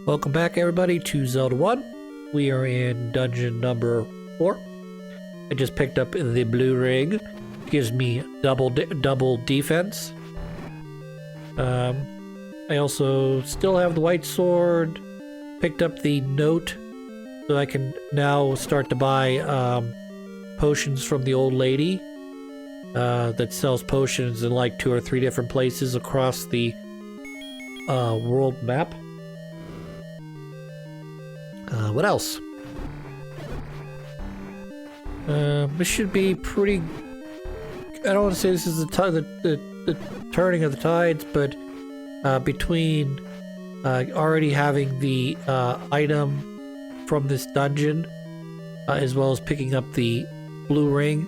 Welcome back, everybody, to Zelda 1. We are in dungeon number 4. I just picked up the blue ring. Gives me double defense. I also still have the white sword. Picked up the note, so I can now start to buy potions from the old lady that sells potions in like 2 or 3 different places across the world map. What else? This should be pretty... I don't want to say this is the turning of the tides, but between already having the item from this dungeon, as well as picking up the blue ring,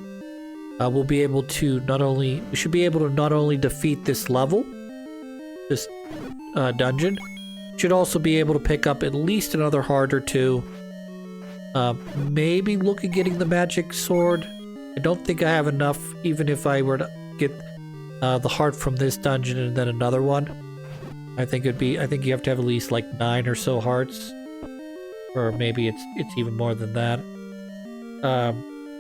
we'll be able to we should be able to not only defeat this level, this dungeon, should also be able to pick up at least another heart or 2. Maybe look at getting the magic sword. I don't think I have enough, even if I were to get the heart from this dungeon and then another one. I think you have to have at least like 9 or so hearts, or maybe it's even more than that.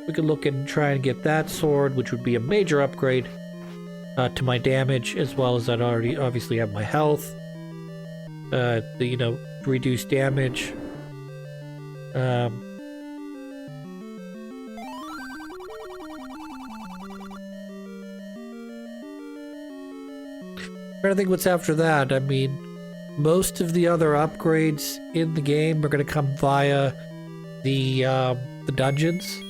We could look and try and get that sword, which would be a major upgrade to my damage, as well as I'd already obviously have my health. Reduced damage. Trying to think what's after that. I mean, most of the other upgrades in the game are going to come via the dungeons.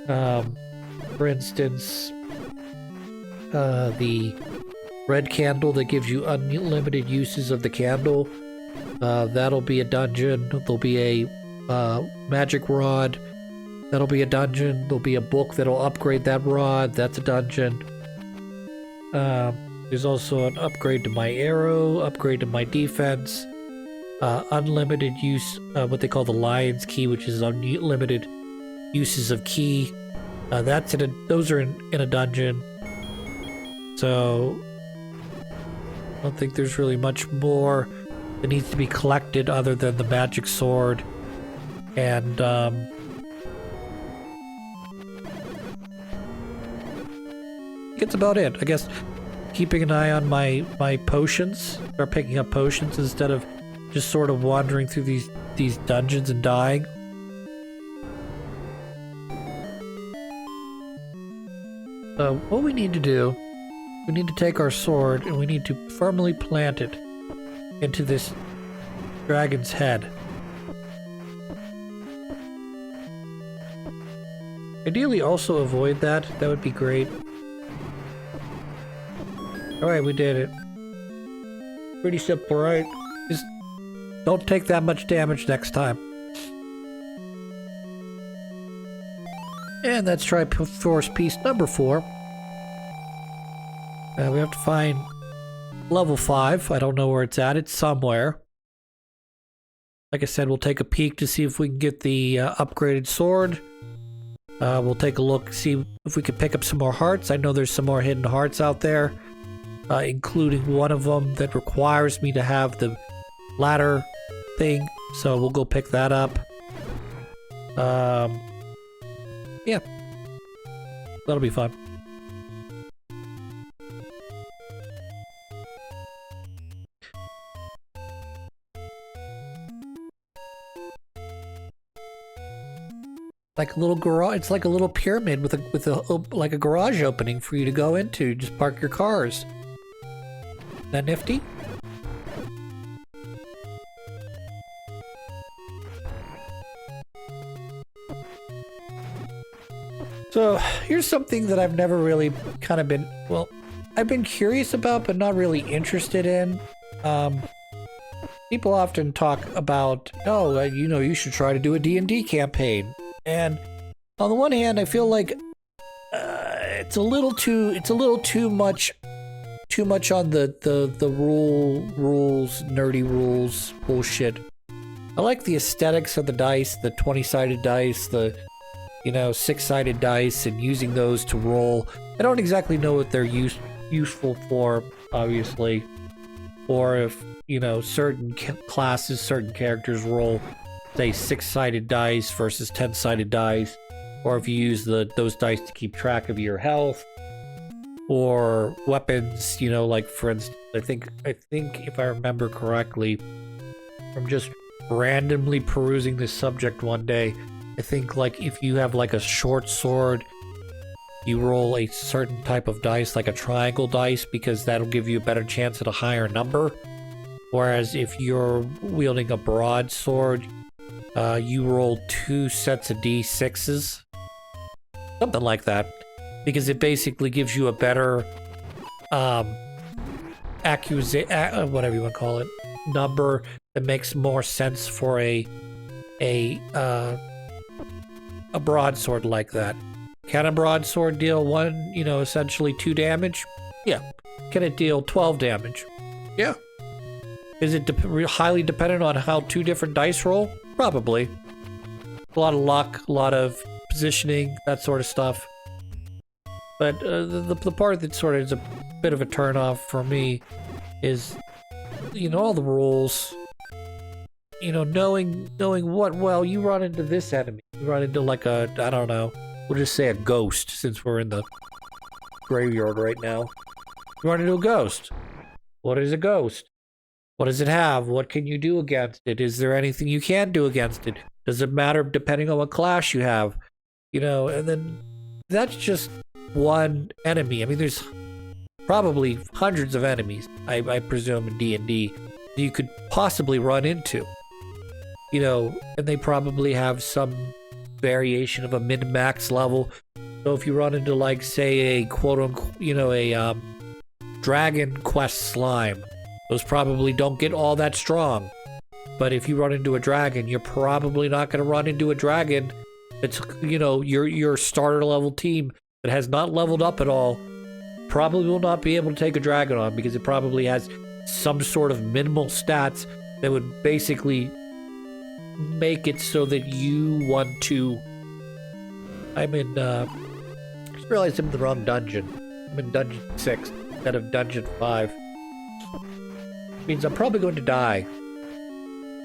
For instance, the red candle that gives you unlimited uses of the candle. That'll be a dungeon. There'll be a magic rod. That'll be a dungeon. There'll be a book that'll upgrade that rod. That's a dungeon. There's also an upgrade to my arrow, upgrade to my defense, unlimited use, what they call the lion's key, which is unlimited uses of key. Those are in a dungeon. So I don't think there's really much more that needs to be collected other than the magic sword. And that's about it. I guess keeping an eye on my potions, or picking up potions instead of just sort of wandering through these dungeons and dying. So what we need to do, we need to take our sword and we need to firmly plant it into this dragon's head. Ideally also avoid that. That would be great. Alright, we did it. Pretty simple, right? Just don't take that much damage next time. And that's Triforce piece number 4. We have to find level 5. I don't know where it's at. It's somewhere. Like I said, we'll take a peek to see if we can get the upgraded sword. We'll take a look, see if we can pick up some more hearts. I know there's some more hidden hearts out there, including one of them that requires me to have the ladder thing. So we'll go pick that up. Yeah. That'll be fun. Like a little garage. It's like a little pyramid with like a garage opening for you to go into. Just park your cars. Isn't that nifty? So here's something that I've never really kind of been, well, I've been curious about, but not really interested in. People often talk about, oh, you should try to do a D&D campaign. And on the one hand, I feel like it's a little too much on the rules, nerdy rules bullshit. I like the aesthetics of the dice, the 20-sided dice, the 6-sided dice, and using those to roll. I don't exactly know what they're useful for, obviously. or if, you know, certain classes, certain characters roll, say, 6-sided dice versus 10-sided dice, or if you use those dice to keep track of your health, or weapons, you know, like for instance, I think if I remember correctly, from just randomly perusing this subject one day, I think like if you have like a short sword, you roll a certain type of dice, like a triangle dice, because that'll give you a better chance at a higher number. Whereas if you're wielding a broadsword, you roll 2 sets of D6s. Something like that. Because it basically gives you a better, whatever you want to call it, number that makes more sense for a broadsword like that. Can a broadsword deal essentially 2 damage? Yeah. Can it deal 12 damage? Yeah. Is it highly dependent on how 2 different dice roll? Probably. A lot of luck, a lot of positioning, that sort of stuff. But the part that sort of is a bit of a turnoff for me is, you know, all the rules. You know, knowing what, well, you run into this enemy. You run into like a, I don't know, we'll just say a ghost, since we're in the graveyard right now. You run into a ghost. What is a ghost? What does it have? What can you do against it? Is there anything you can do against it? Does it matter depending on what class you have? You know, and then that's just one enemy. I mean, there's probably hundreds of enemies, I presume, in D&D that you could possibly run into. You know, and they probably have some variation of a min-max level. So if you run into, like, say, a quote-unquote, you know, a Dragon Quest slime, those probably don't get all that strong. But if you run into a dragon, you're probably not going to run into a dragon that's, you know, your starter level team that has not leveled up at all probably will not be able to take a dragon on, because it probably has some sort of minimal stats that would basically make it so that you want to... I just realized I'm in the wrong dungeon. I'm in dungeon 6 instead of dungeon 5. Which means I'm probably going to die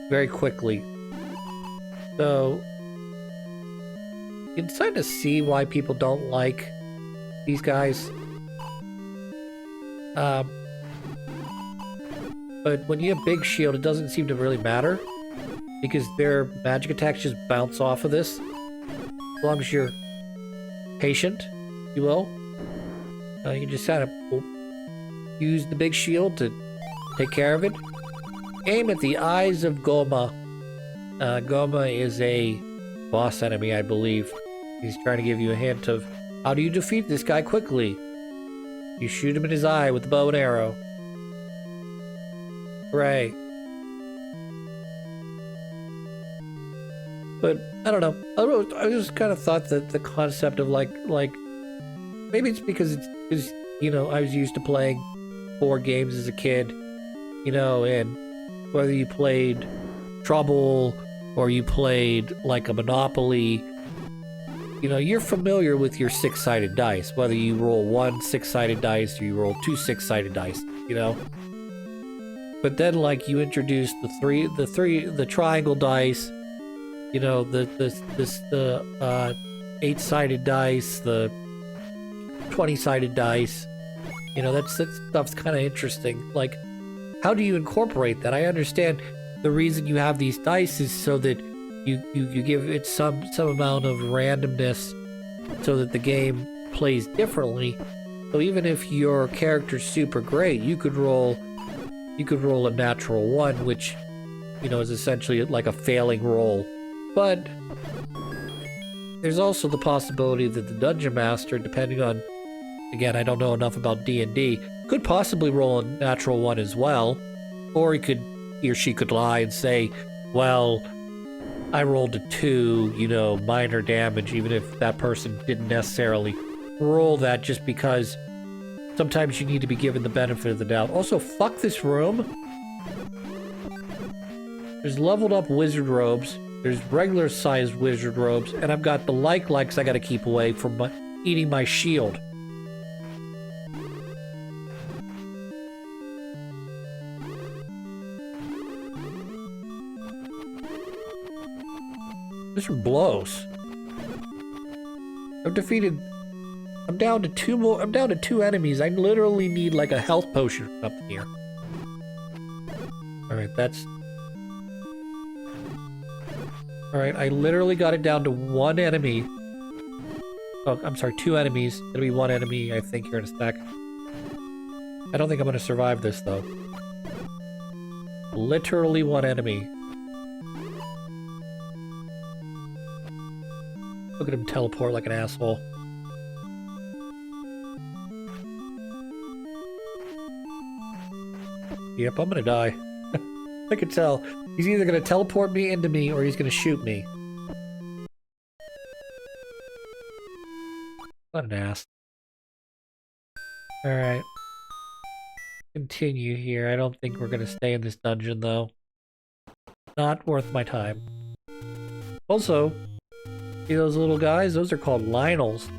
very quickly. So you can start to see why people don't like these guys. But when you have Big Shield, it doesn't seem to really matter, because their magic attacks just bounce off of this. As long as you're patient, if you will. You just kind of use the Big Shield to take care of it. Aim at the eyes of Goma. Goma is a boss enemy, I believe. He's trying to give you a hint of how do you defeat this guy quickly. You shoot him in his eye with the bow and arrow. Hooray. But, I don't know. I just kind of thought that the concept of like, maybe it's because it's, you know, I was used to playing board games as a kid, you know, and whether you played Trouble or you played like a Monopoly, you know, you're familiar with your 6-sided dice, whether you roll 1 6-sided dice or you roll 2 6-sided dice, you know. But then, like, you introduce the triangle dice, you know, the 8-sided dice, the 20-sided dice. You know, that stuff's kind of interesting. Like, how do you incorporate that? I understand the reason you have these dice is so that you give it some amount of randomness so that the game plays differently. So even if your character's super great, you could roll a natural 1, which, you know, is essentially like a failing roll. But there's also the possibility that the Dungeon Master, depending on, again, I don't know enough about D&D, could possibly roll a natural 1 as well. Or he or she could lie and say, well, I rolled a 2, you know, minor damage, even if that person didn't necessarily roll that, just because sometimes you need to be given the benefit of the doubt. Also, fuck this room. There's leveled up wizard robes. There's regular sized wizard robes. And I've got the likes I gotta keep away from eating my shield. This one blows. I've defeated... I'm down to 2 more... I'm down to 2 enemies. I literally need like a health potion up here. Alright, that's... Alright, I literally got it down to 1 enemy. Oh, I'm sorry, 2 enemies. It'll be 1 enemy, I think, here in a sec. I don't think I'm gonna survive this, though. Literally 1 enemy. Look at him teleport like an asshole. Yep, I'm gonna die. I can tell. He's either gonna teleport me into me, or he's gonna shoot me. What an ass. Alright. Continue here. I don't think we're gonna stay in this dungeon, though. Not worth my time. Also, see those little guys? Those are called Lionels.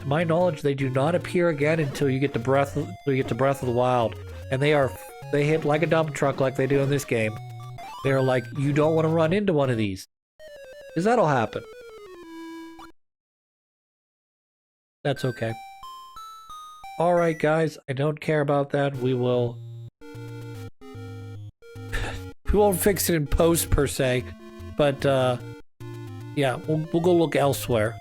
To my knowledge, they do not appear again until you get to Breath of the Wild. And they hit like a dump truck like they do in this game. They're like, you don't want to run into one of these. Because that'll happen. That's okay. Alright guys, I don't care about that. We will... we won't fix it in post per se. But yeah, we'll go look elsewhere.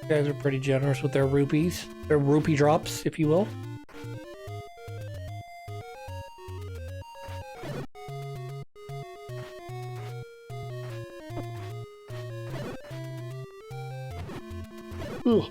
You guys are pretty generous with their rupees. Their rupee drops, if you will. Ooh.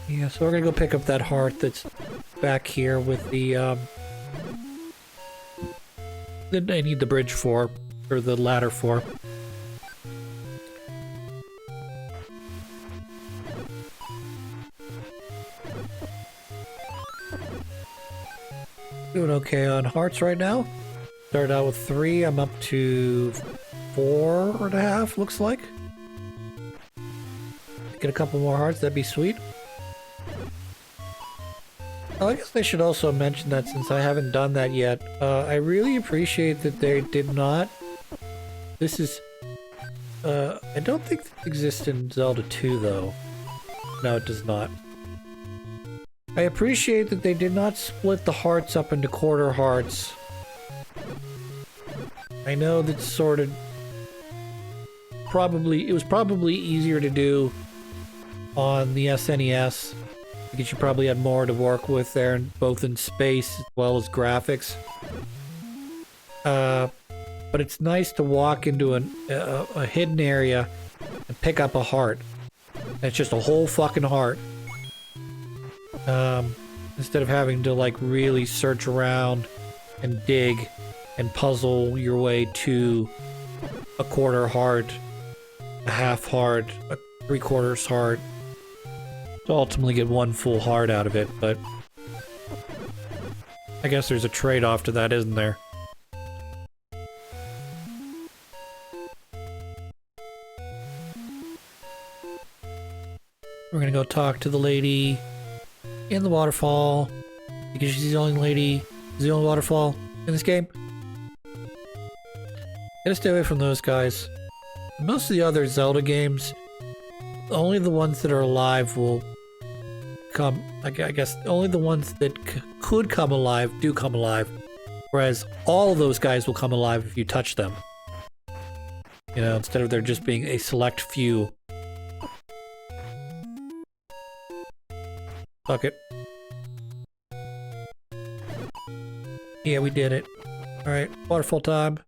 Yeah, so we're gonna go pick up that heart that's back here with the, that I need the bridge for, or the ladder for. Doing okay on hearts right now. Started out with 3, I'm up to 4.5, looks like. Get a couple more hearts, that'd be sweet. Oh, I guess I should also mention that since I haven't done that yet, I really appreciate that they did not... This is... I don't think this exists in Zelda 2, though. No, it does not. I appreciate that they did not split the hearts up into quarter hearts. I know that's sort of... It was probably easier to do on the SNES. Because you probably had more to work with there, both in space as well as graphics. But it's nice to walk into a hidden area and pick up a heart. And it's just a whole fucking heart. Instead of having to like really search around and dig and puzzle your way to a quarter heart, a half heart, a 3/4 heart. To ultimately get 1 full heart out of it, but I guess there's a trade-off to that, isn't there? We're gonna go talk to the lady in the waterfall, because she's the only lady, the only waterfall in this game. Gotta stay away from those guys. Most of the other Zelda games, only the ones that are alive will come, I guess only the ones that could come alive do come alive. Whereas all those guys will come alive if you touch them. You know, instead of there just being a select few. Fuck it. Yeah, we did it. Alright, waterfall time.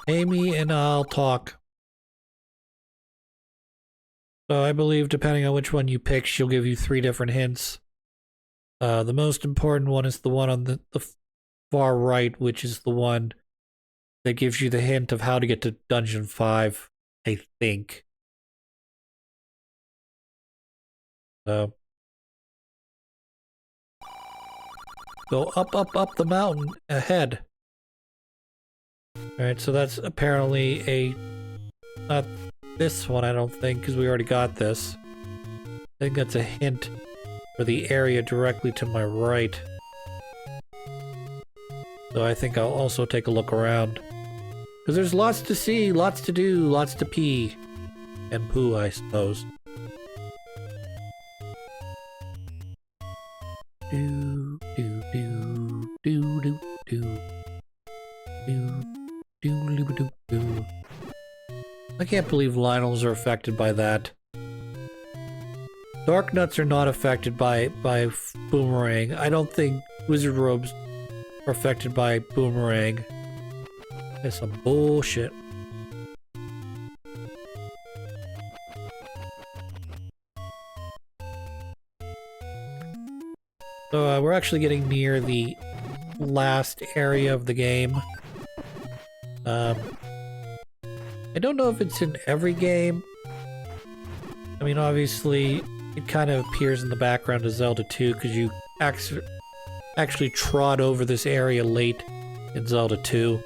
Amy and I'll talk. So I believe depending on which one you pick, she'll give you 3 different hints. The most important one is the one on the far right, which is the one that gives you the hint of how to get to Dungeon 5, I think. So go up the mountain ahead. Alright, so that's apparently not this one, I don't think, because we already got this. I think that's a hint for the area directly to my right. So I think I'll also take a look around. Because there's lots to see, lots to do, lots to pee. And poo, I suppose. Do, do, do, do, do, do. Do, do, do, do, do. I can't believe Lionels are affected by that. Dark Nuts are not affected by Boomerang. I don't think Wizard Robes are affected by Boomerang. That's some bullshit. So we're actually getting near the last area of the game. I don't know if it's in every game. I mean, obviously, it kind of appears in the background of Zelda 2 because you actually trod over this area late in Zelda 2.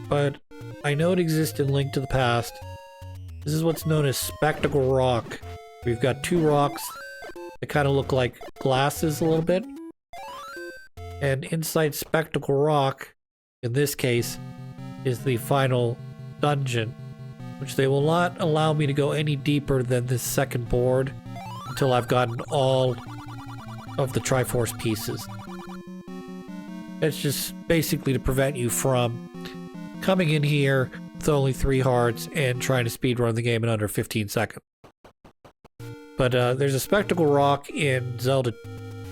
But I know it exists in Link to the Past. This is what's known as Spectacle Rock. We've got 2 rocks that kind of look like glasses a little bit. And inside Spectacle Rock, in this case, is the final dungeon, which they will not allow me to go any deeper than this second board until I've gotten all of the Triforce pieces. It's just basically to prevent you from coming in here with only 3 hearts and trying to speedrun the game in under 15 seconds. But there's a Spectacle Rock in Zelda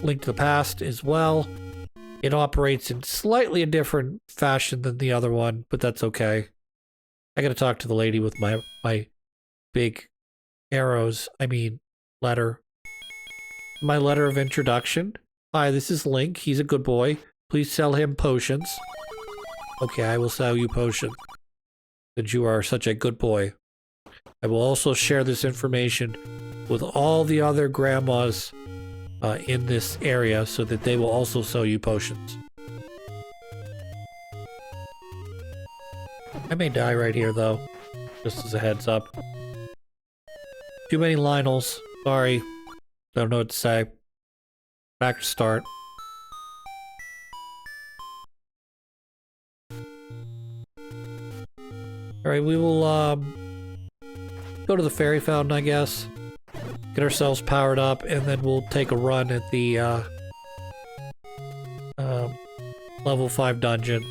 Link to the Past as well. It operates in slightly a different fashion than the other one, but that's okay. I gotta talk to the lady with my big arrows. I mean, letter. My letter of introduction. Hi, this is Link. He's a good boy. Please sell him potions. Okay, I will sell you potions. Since you are such a good boy. I will also share this information with all the other grandmas in this area so that they will also sell you potions. I may die right here though, just as a heads up. Too many Lionels. Sorry. Don't know what to say. Back to start. Alright, we will go to the fairy fountain, I guess. Get ourselves powered up, and then we'll take a run at the level 5 dungeon.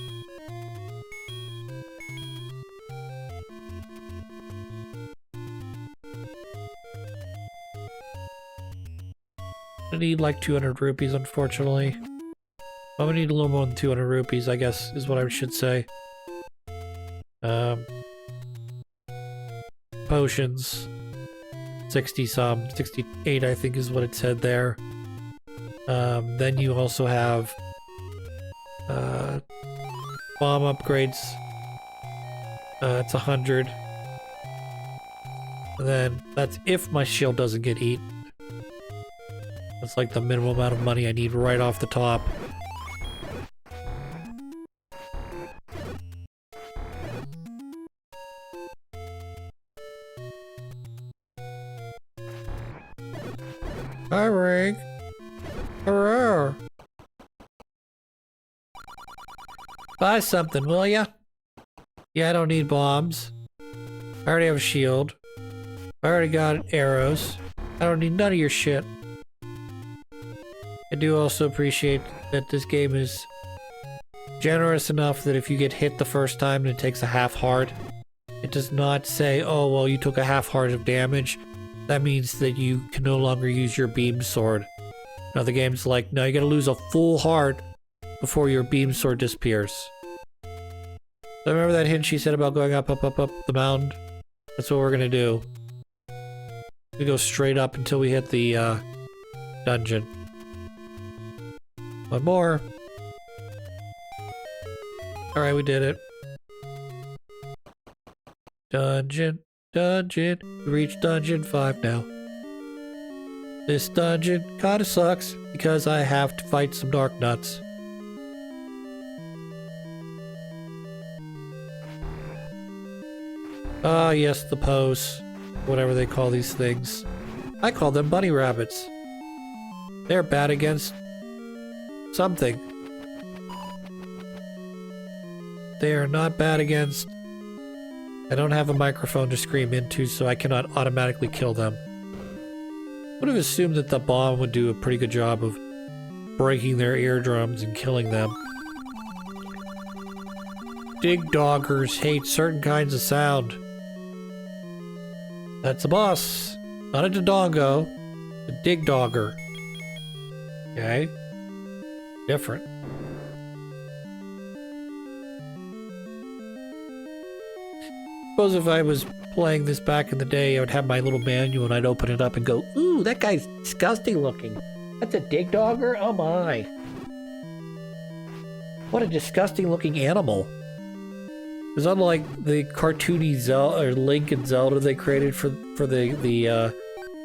I need like 200 rupees, unfortunately. I'm gonna need a little more than 200 rupees, I guess, is what I should say. Potions. 60-some, 68 I think is what it said there. Then you also have bomb upgrades. It's 100. And then that's if my shield doesn't get eaten. That's like the minimum amount of money I need right off the top. Hi, Ring. Hurrah. Buy something, will ya? Yeah, I don't need bombs. I already have a shield. I already got arrows. I don't need none of your shit. I do also appreciate that this game is generous enough that if you get hit the first time and it takes a half heart, it does not say, oh, well, you took a half heart of damage. That means that you can no longer use your beam sword. Now the game's like, no, you gotta lose a full heart before your beam sword disappears. So remember that hint she said about going up the mountain? That's what we're gonna do. We go straight up until we hit the dungeon. One more. Alright, we did it. Dungeon. We reached dungeon 5 now. This dungeon kinda sucks because I have to fight some dark nuts. Ah, yes, the pose. Whatever they call these things. I call them bunny rabbits. They're bad against something. They are not bad against... I don't have a microphone to scream into, so I cannot automatically kill them. Would have assumed that the bomb would do a pretty good job of breaking their eardrums and killing them. Dig doggers hate certain kinds of sound. That's a boss. Not a Dodongo. A dig dogger. Okay. Different. Suppose if I was playing this back in the day, I would have my little manual and I'd open it up and go, ooh, that guy's disgusting looking. That's a dig dogger? Oh my. What a disgusting looking animal. Because unlike the cartoony Zelda or Link and Zelda they created for the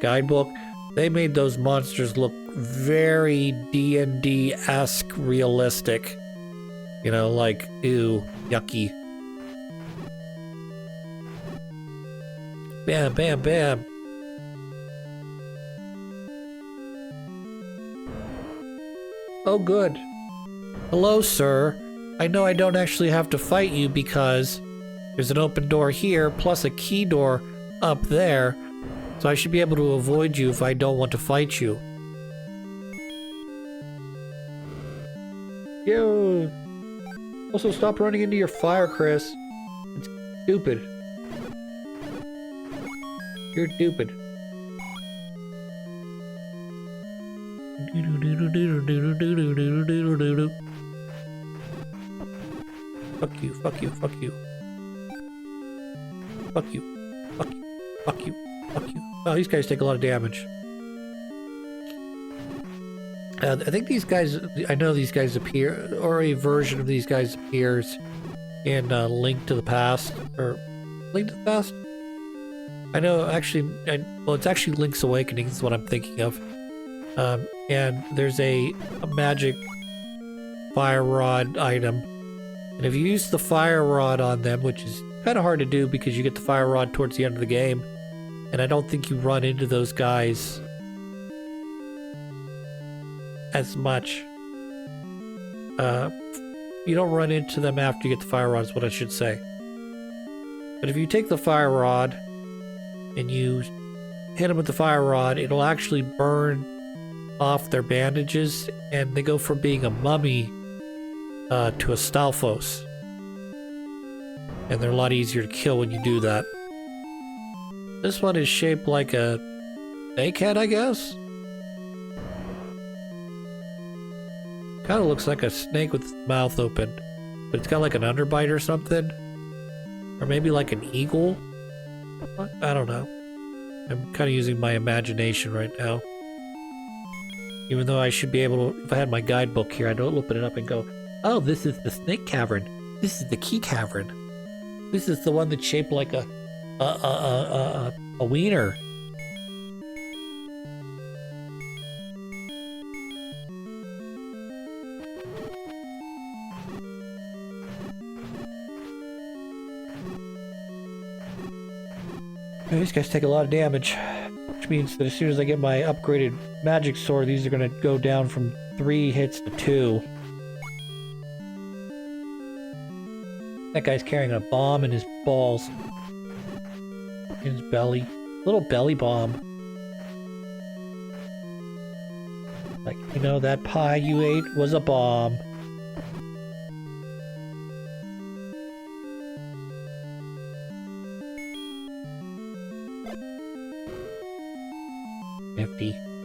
guidebook, they made those monsters look very D&D-esque realistic. You know, like, ew, yucky. Bam, bam, bam. Oh, good. Hello, sir. I know I don't actually have to fight you because there's an open door here, plus a key door up there, so I should be able to avoid you if I don't want to fight you. Yo! Also, stop running into your fire, Chris. It's stupid. You're stupid. Fuck you, fuck you, fuck you. Fuck you, fuck you, fuck you, fuck you. Oh, these guys take a lot of damage. I think these guys, I know these guys appear, or a version of these guys appears in Link to the Past, or Link to the Past? I know, actually, well, it's actually Link's Awakening is what I'm thinking of. And there's a magic fire rod item. And if you use the fire rod on them, which is kind of hard to do because you get the fire rod towards the end of the game, and I don't think you run into those guys as much. You don't run into them after you get the fire rod is what I should say. But if you take the fire rod and you hit them with the fire rod, it'll actually burn off their bandages, and they go from being a mummy to a Stalfos. And they're a lot easier to kill when you do that. This one is shaped like a snakehead, I guess? Kind of looks like a snake with its mouth open, but it's got like an underbite or something. Or maybe like an eagle? I don't know. I'm kind of using my imagination right now. Even though I should be able to, if I had my guidebook here, I'd open it up and go, oh, this is the snake cavern. This is the key cavern. This is the one that's shaped like a wiener. These guys take a lot of damage, which means that as soon as I get my upgraded magic sword, these are going to go down from 3 hits to 2. That guy's carrying a bomb in his balls. In his belly. Little belly bomb. Like, you know, that pie you ate was a bomb. $50.